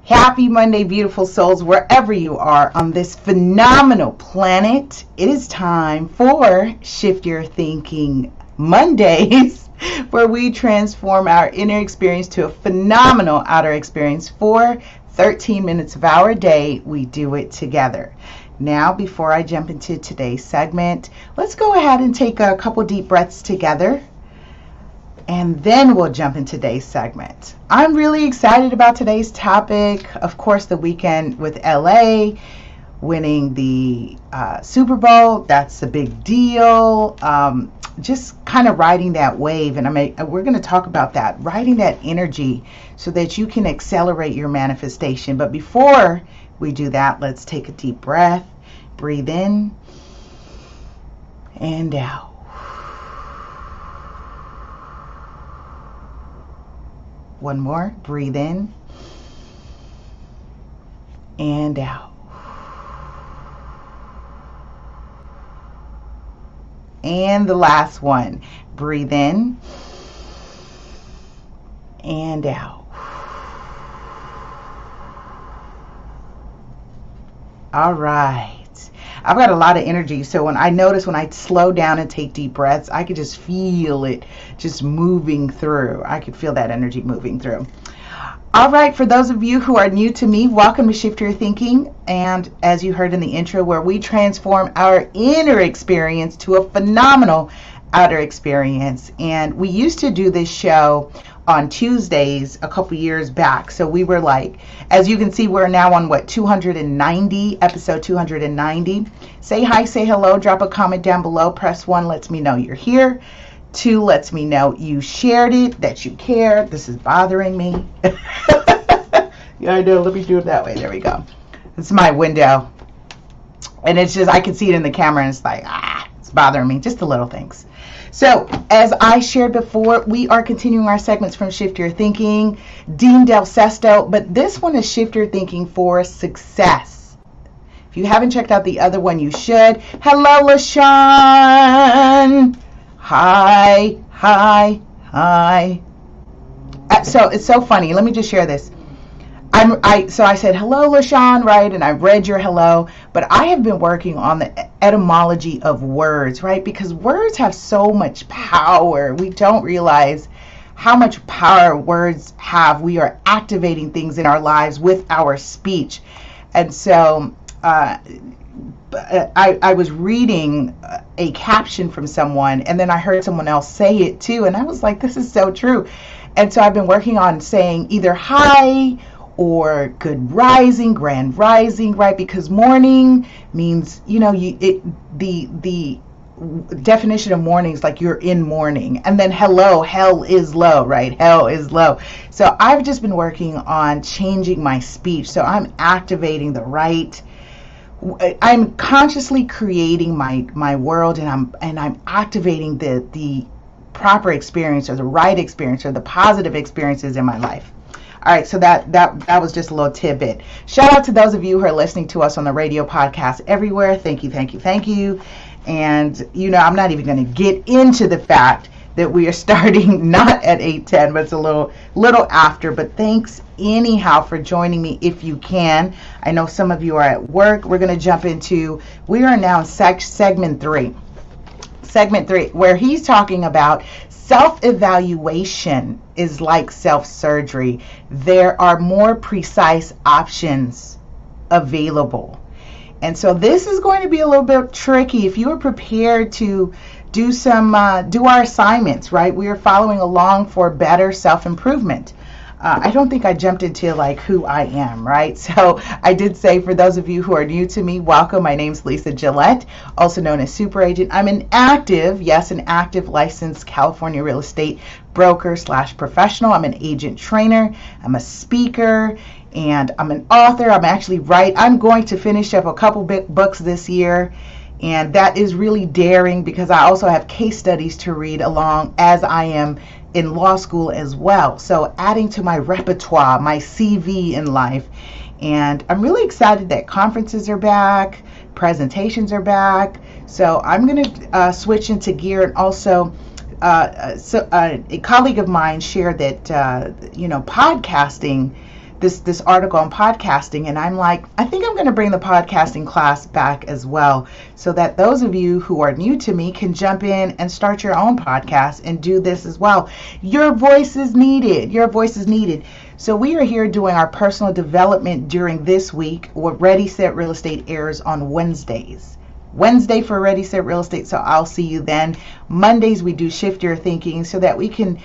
Happy Monday, beautiful souls, wherever you are on this phenomenal planet. It is time for Shift Your Thinking Mondays, where we transform our inner experience to a phenomenal outer experience for 13 minutes of our day. We do it together. Now, before I jump into today's segment, let's go ahead and take a couple deep breaths together. And then we'll jump into today's segment. I'm really excited about today's topic. Of course, the weekend with LA winning the Super Bowl. That's a big deal. Just kind of riding that wave. And we're going to talk about that, riding that energy so that you can accelerate your manifestation. But before we do that, let's take a deep breath. Breathe in and out. One more. Breathe in and out. And the last one. Breathe in and out. All right. I've got a lot of energy, so when I slow down and take deep breaths, I could just feel it just moving through. I could feel that energy moving through. All right, for those of you who are new to me, welcome to Shift Your Thinking. And as you heard in the intro, where we transform our inner experience to a phenomenal outer experience. And we used to do this show on Tuesdays a couple years back. So we were like, as you can see, we're now on episode 290. Say hi, say hello, drop a comment down below. Press 1 lets me know you're here. 2 lets me know you shared it, that you care. This is bothering me. Yeah, I know. Let me do it that way. There we go. It's my window. And it's just, I can see it in the camera and it's like, it's bothering me. Just the little things. So, as I shared before, we are continuing our segments from Shift Your Thinking, Dean Del Sesto, but this one is Shift Your Thinking for Success. If you haven't checked out the other one, you should. Hello, LaShawn. Hi. So, it's so funny. Let me just share this. So I said, hello, LaShawn, right? And I read your hello, but I have been working on the etymology of words, right? Because words have so much power. We don't realize how much power words have. We are activating things in our lives with our speech. And so I was reading a caption from someone, and then I heard someone else say it too. And I was like, this is so true. And so I've been working on saying either hi or good rising, grand rising, right? Because morning means, the definition of morning is like you're in mourning. And then hello, hell is low, right? Hell is low. So I've just been working on changing my speech. So I'm activating I'm consciously creating my world, and I'm activating the proper experience or the right experience or the positive experiences in my life. All right, so that was just a little tidbit. Shout out to those of you who are listening to us on the radio podcast everywhere. Thank you. And, I'm not even going to get into the fact that we are starting not at 8:10, but it's a little after. But thanks anyhow for joining me if you can. I know some of you are at work. We are now in segment 3. Segment 3, where he's talking about self-evaluation is like self-surgery. There are more precise options available. And so this is going to be a little bit tricky. If you are prepared to do our assignments, right? We are following along for better self-improvement. I don't think I jumped into like who I am, right? So I did say, for those of you who are new to me, welcome. My name's Lisa Gillett, also known as Super Agent. I'm an active licensed California real estate broker / professional. I'm an agent trainer. I'm a speaker, and I'm an author. I'm going to finish up a couple big books this year. And that is really daring because I also have case studies to read along as I am in law school as well. So adding to my repertoire, my CV in life. And I'm really excited that conferences are back, presentations are back. So I'm going to switch into gear. And also, a colleague of mine shared that, podcasting, this article on podcasting, and I'm like, I think I'm going to bring the podcasting class back as well, so that those of you who are new to me can jump in and start your own podcast and do this as well. Your voice is needed. Your voice is needed. So we are here doing our personal development during this week. What Ready Set Real Estate airs on Wednesdays. Wednesday for Ready Set Real Estate, so I'll see you then. Mondays we do Shift Your Thinking so that we can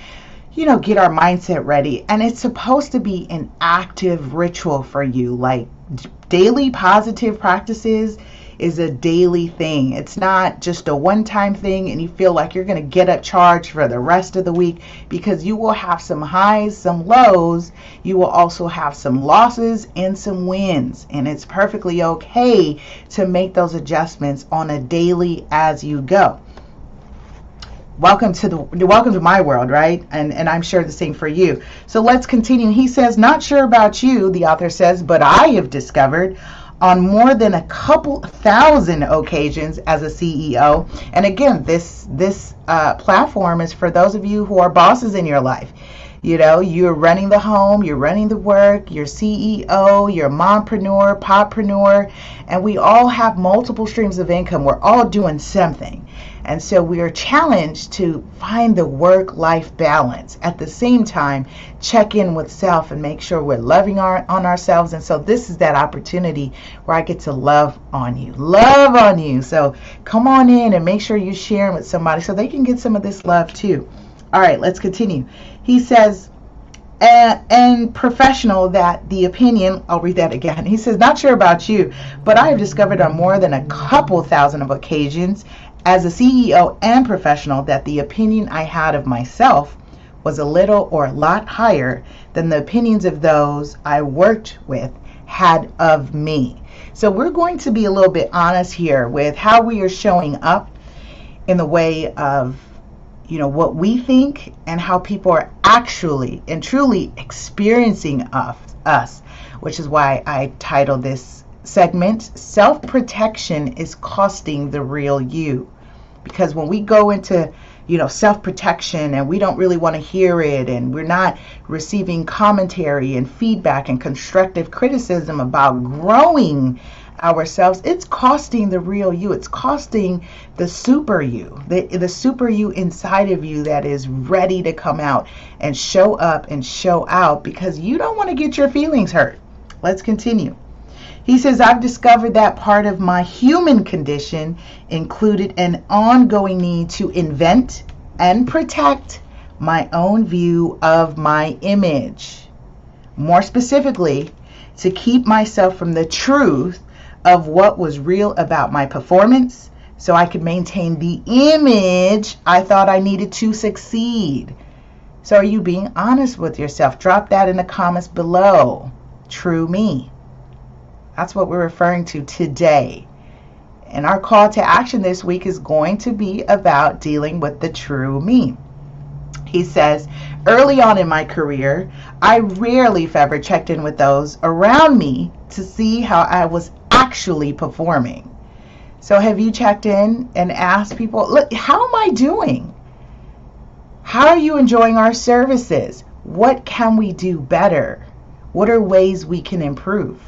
get our mindset ready. And it's supposed to be an active ritual for you. Like daily positive practices is a daily thing. It's not just a one-time thing and you feel like you're going to get up charged for the rest of the week, because you will have some highs, some lows. You will also have some losses and some wins. And it's perfectly okay to make those adjustments on a daily as you go. Welcome to my world, right? And I'm sure the same for you. So let's continue. He says, not sure about you, the author says, but I have discovered on more than a couple thousand occasions as a CEO. And again, this platform is for those of you who are bosses in your life. You're running the home, you're running the work, you're CEO, you're mompreneur, poppreneur, and we all have multiple streams of income. We're all doing something. And so we are challenged to find the work-life balance. At the same time, check in with self and make sure we're loving on ourselves. And so this is that opportunity where I get to love on you. Love on you. So come on in and make sure you're sharing with somebody so they can get some of this love too. All right, let's continue. He says, and professional that the opinion, I'll read that again. He says, not sure about you, but I have discovered on more than a couple thousand of occasions as a CEO and professional that the opinion I had of myself was a little or a lot higher than the opinions of those I worked with had of me. So we're going to be a little bit honest here with how we are showing up in the way of what we think and how people are actually and truly experiencing us, which is why I titled this segment, Self-Protection is Costing the Real You. Because when we go into self-protection and we don't really want to hear it, and we're not receiving commentary and feedback and constructive criticism about growing ourselves, it's costing the real you. It's costing the super you, the super you inside of you that is ready to come out and show up and show out, because you don't want to get your feelings hurt. Let's continue. He says, I've discovered that part of my human condition included an ongoing need to invent and protect my own view of my image. More specifically, to keep myself from the truth of what was real about my performance so I could maintain the image I thought I needed to succeed. So are you being honest with yourself? Drop that in the comments below. True me. That's what we're referring to today. And our call to action this week is going to be about dealing with the true me. He says, early on in my career, I rarely, if ever, checked in with those around me to see how I was actually performing. So have you checked in and asked people, look, how am I doing? How are you enjoying our services? What can we do better? What are ways we can improve?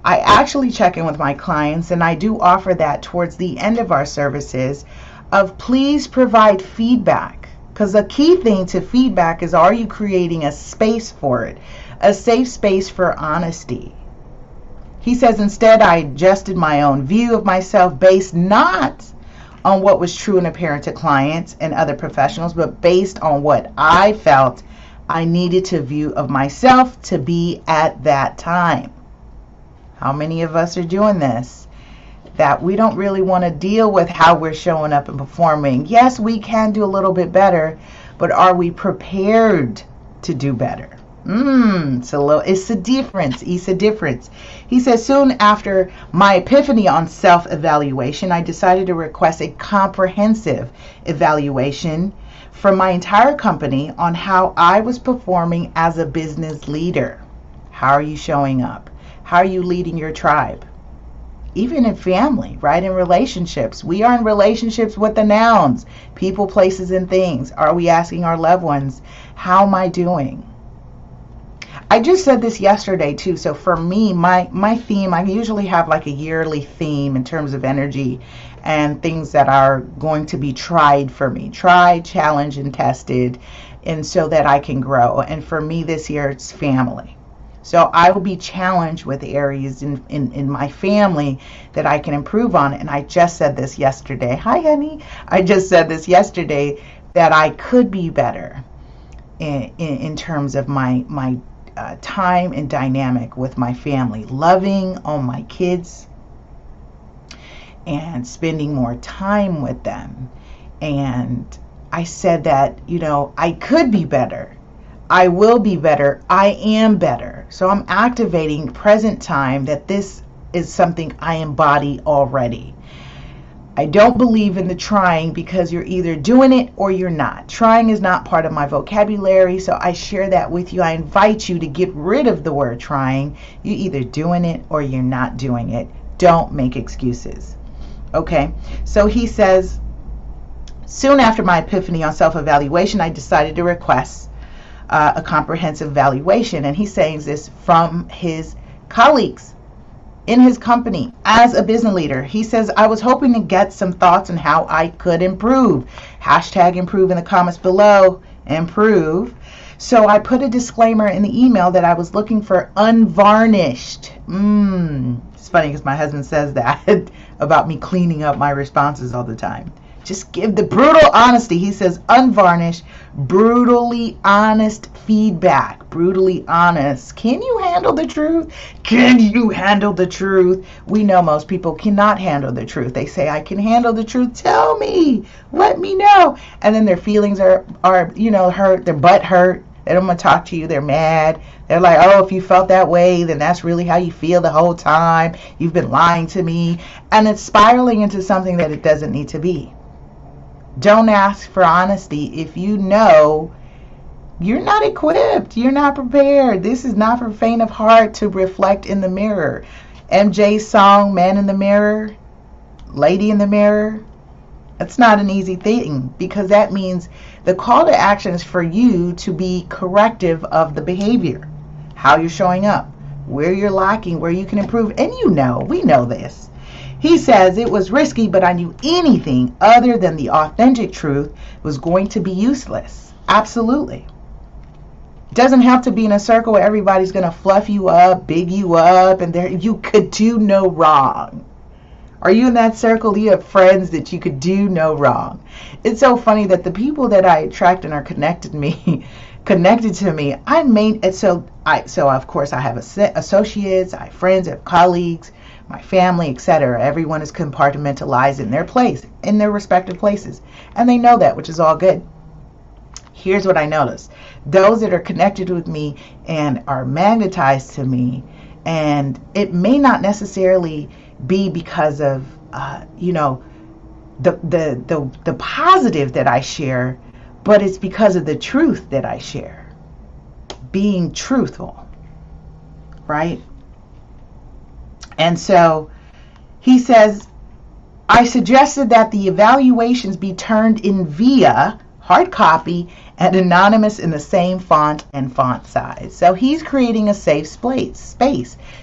I actually check in with my clients, and I do offer that towards the end of our services of please provide feedback, because a key thing to feedback is, are you creating a space for it, a safe space for honesty? He says, instead, I adjusted my own view of myself based not on what was true and apparent to clients and other professionals, but based on what I felt I needed to view of myself to be at that time. How many of us are doing this? That we don't really want to deal with how we're showing up and performing. Yes, we can do a little bit better, but are we prepared to do better? It's a difference. It's a difference. He says, soon after my epiphany on self-evaluation, I decided to request a comprehensive evaluation from my entire company on how I was performing as a business leader. How are you showing up? How are you leading your tribe? Even in family, right? In relationships. We are in relationships with the nouns, people, places, and things. Are we asking our loved ones, how am I doing? I just said this yesterday too. So for me, my theme, I usually have like a yearly theme in terms of energy and things that are going to be tried for me, tried, challenged, and tested, and so that I can grow. And for me this year, it's family. So I will be challenged with areas in my family that I can improve on. And I just said this yesterday. Hi, honey. I just said this yesterday that I could be better in terms of my time and dynamic with my family, loving on my kids and spending more time with them. And I said that, I could be better. I will be better. I am better. So I'm activating present time that this is something I embody already. I don't believe in the trying, because you're either doing it or you're not. Trying is not part of my vocabulary, so I share that with you. I invite you to get rid of the word trying. You're either doing it or you're not doing it. Don't make excuses. Okay, so he says, soon after my epiphany on self-evaluation, I decided to request a comprehensive evaluation. And he's saying this from his colleagues in his company as a business leader. He says, I was hoping to get some thoughts on how I could improve. Hashtag improve in the comments below. Improve. So I put a disclaimer in the email that I was looking for unvarnished. It's funny because my husband says that about me cleaning up my responses all the time. Just give the brutal honesty. He says unvarnished, brutally honest feedback. Brutally honest. Can you handle the truth? Can you handle the truth? We know most people cannot handle the truth. They say, I can handle the truth. Tell me. Let me know. And then their feelings are hurt. Their butt hurt. They don't want to talk to you. They're mad. They're like, oh, if you felt that way, then that's really how you feel the whole time. You've been lying to me. And it's spiraling into something that it doesn't need to be. Don't ask for honesty if you know you're not equipped, you're not prepared. This is not for faint of heart to reflect in the mirror. MJ's song, Man in the Mirror, Lady in the Mirror, that's not an easy thing, because that means the call to action is for you to be corrective of the behavior, how you're showing up, where you're lacking, where you can improve. And we know this. He says it was risky, but I knew anything other than the authentic truth was going to be useless. Absolutely. It doesn't have to be in a circle where everybody's going to fluff you up, big you up, and you could do no wrong. Are you in that circle? Do you have friends that you could do no wrong? It's so funny that the people that I attract and are connected to me, so of course I have associates, I have friends, I have colleagues, my family, etc. Everyone is compartmentalized in their place, in their respective places. And they know that, which is all good. Here's what I noticed. Those that are connected with me and are magnetized to me, and it may not necessarily be because of, the positive that I share, but it's because of the truth that I share. Being truthful, right? And so he says, I suggested that the evaluations be turned in via hard copy and anonymous in the same font and font size. So he's creating a safe space.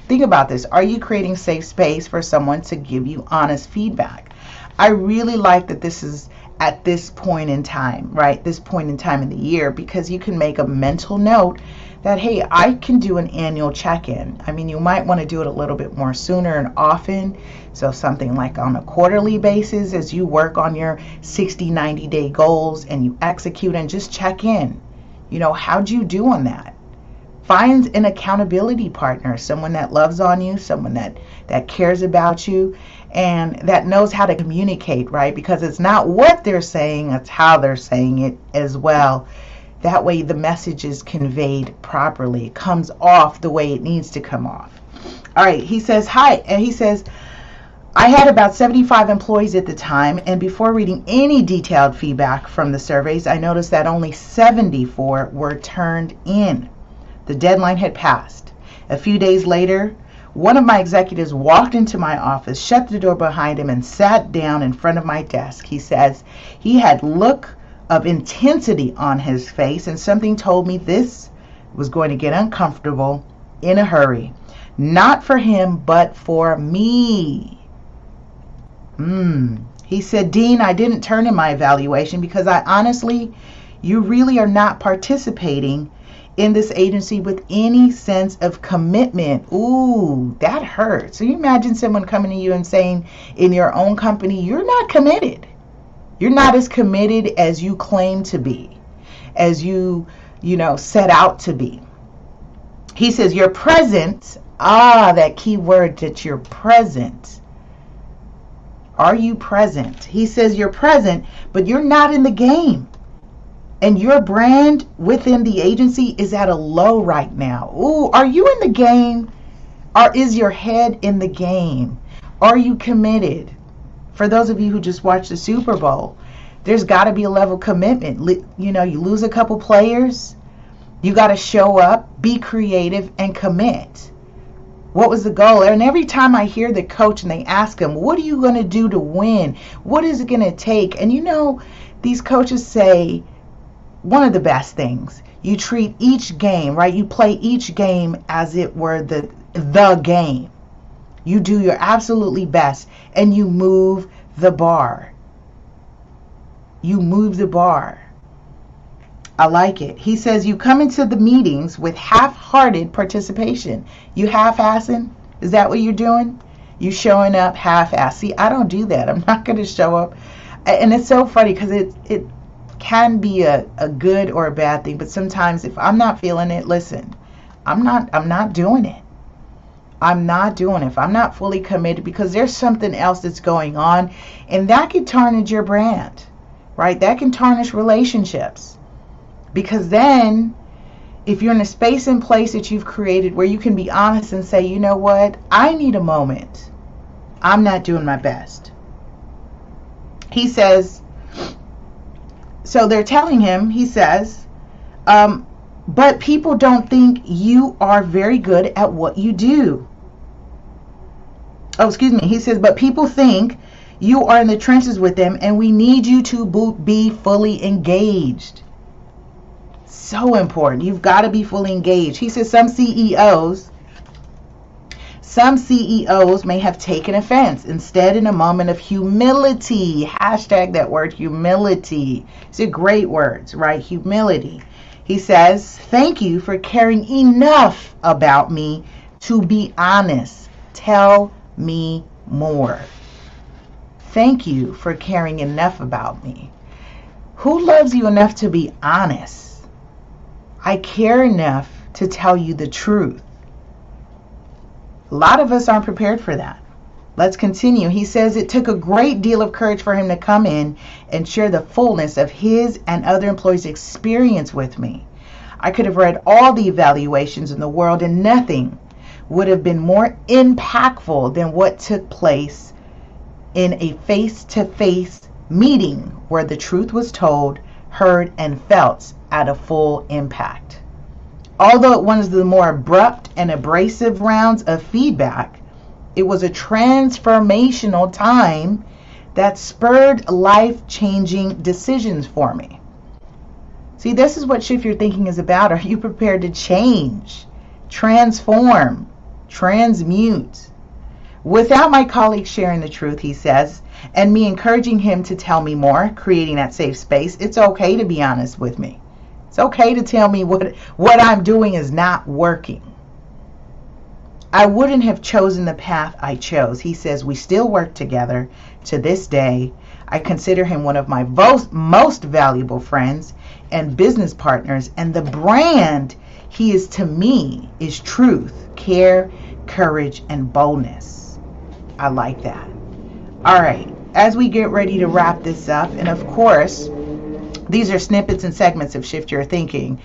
Think about this. Are you creating safe space for someone to give you honest feedback? I really like that this is at this point in time, right? This point in time in the year, because you can make a mental note that, hey, I can do an annual check-in. I mean, you might want to do it a little bit more sooner and often. So something like on a quarterly basis as you work on your 60, 90-day goals and you execute, and just check in. How'd you do on that? Find an accountability partner, someone that loves on you, someone that cares about you, and that knows how to communicate, right? Because it's not what they're saying, it's how they're saying it as well. That way the message is conveyed properly. It comes off the way it needs to come off. All right, he says, hi. And he says, I had about 75 employees at the time, and before reading any detailed feedback from the surveys, I noticed that only 74 were turned in. The deadline had passed. A few days later, one of my executives walked into my office, shut the door behind him, and sat down in front of my desk. He says he had look of intensity on his face, and something told me this was going to get uncomfortable in a hurry. Not for him, but for me. He said, Dean, I didn't turn in my evaluation because you really are not participating in this agency with any sense of commitment. Ooh, that hurts. So you imagine someone coming to you and saying in your own company, you're not committed. You're not as committed as you claim to be, as you set out to be. He says, you're present. That key word that you're present. Are you present? He says you're present, but you're not in the game. And your brand within the agency is at a low right now. Ooh, are you in the game? Or is your head in the game? Are you committed? For those of you who just watched the Super Bowl, there's got to be a level of commitment. You lose a couple players, you got to show up, be creative, and commit. What was the goal? And every time I hear the coach and they ask him, what are you going to do to win? What is it going to take? And these coaches say one of the best things. You treat each game, right? You play each game as it were the game. You do your absolutely best and you move the bar. You move the bar. I like it. He says you come into the meetings with half-hearted participation. You half-assing? Is that what you're doing? You showing up half-ass. See, I don't do that. I'm not going to show up. And it's so funny because it can be a good or a bad thing. But sometimes if I'm not feeling it, listen, I'm not doing it. I'm not doing it if I'm not fully committed, because there's something else that's going on, and that can tarnish your brand, right? That can tarnish relationships, because then if you're in a space and place that you've created where you can be honest and say, you know what, I need a moment. I'm not doing my best. He says, so they're telling him, he says, but people don't think you are very good at what you do. Oh, excuse me. He says, but people think you are in the trenches with them, and we need you to be fully engaged. So important. You've got to be fully engaged. He says some CEOs may have taken offense. Instead, in a moment of humility, hashtag that word, humility. It's a great words, right? Humility. He says, thank you for caring enough about me to be honest. Tell me more. Thank you for caring enough about me. Who loves you enough to be honest? I care enough to tell you the truth. A lot of us aren't prepared for that. Let's continue. He says it took a great deal of courage for him to come in and share the fullness of his and other employees' experience with me. I could have read all the evaluations in the world and nothing would have been more impactful than what took place in a face-to-face meeting where the truth was told, heard, and felt at a full impact. Although it was the more abrupt and abrasive rounds of feedback, it was a transformational time that spurred life-changing decisions for me. See, this is what Shift Your Thinking is about. Are you prepared to change, transform, transmute? Without my colleagues sharing the truth, he says, and me encouraging him to tell me more, creating that safe space, it's okay to be honest with me. It's okay to tell me what I'm doing is not working. I wouldn't have chosen the path I chose. He says we still work together to this day. I consider him one of my most valuable friends and business partners, and the brand he is to me is truth, care, courage, and boldness. I like that. All right, as we get ready to wrap this up, and of course, these are snippets and segments of Shift Your Thinking.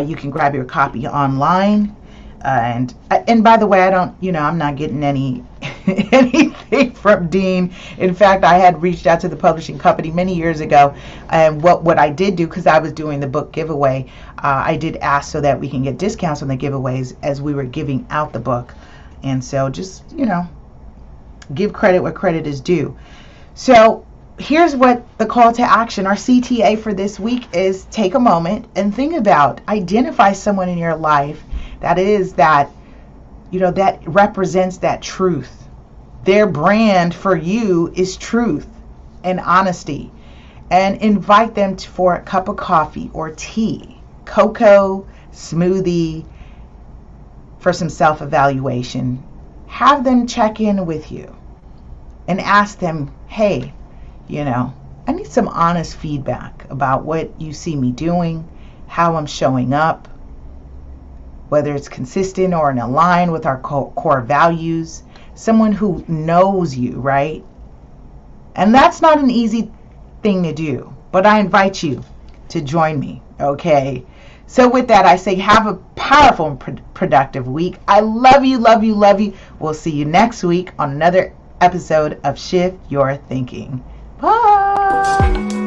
You can grab your copy online. And by the way, I'm not getting anything from Dean. In fact, I had reached out to the publishing company many years ago, and what I did do, because I was doing the book giveaway, I did ask so that we can get discounts on the giveaways as we were giving out the book. And so just, give credit where credit is due. So here's what the call to action, our CTA for this week is: take a moment and think about, identify someone in your life that represents that truth. Their brand for you is truth and honesty. And invite them for a cup of coffee or tea, cocoa, smoothie, for some self-evaluation. Have them check in with you and ask them, hey, I need some honest feedback about what you see me doing, how I'm showing up, whether it's consistent or in line with our core values. Someone who knows you, right? And that's not an easy thing to do, but I invite you to join me, okay? So with that, I say have a powerful and productive week. I love you, love you, love you. We'll see you next week on another episode of Shift Your Thinking. Bye.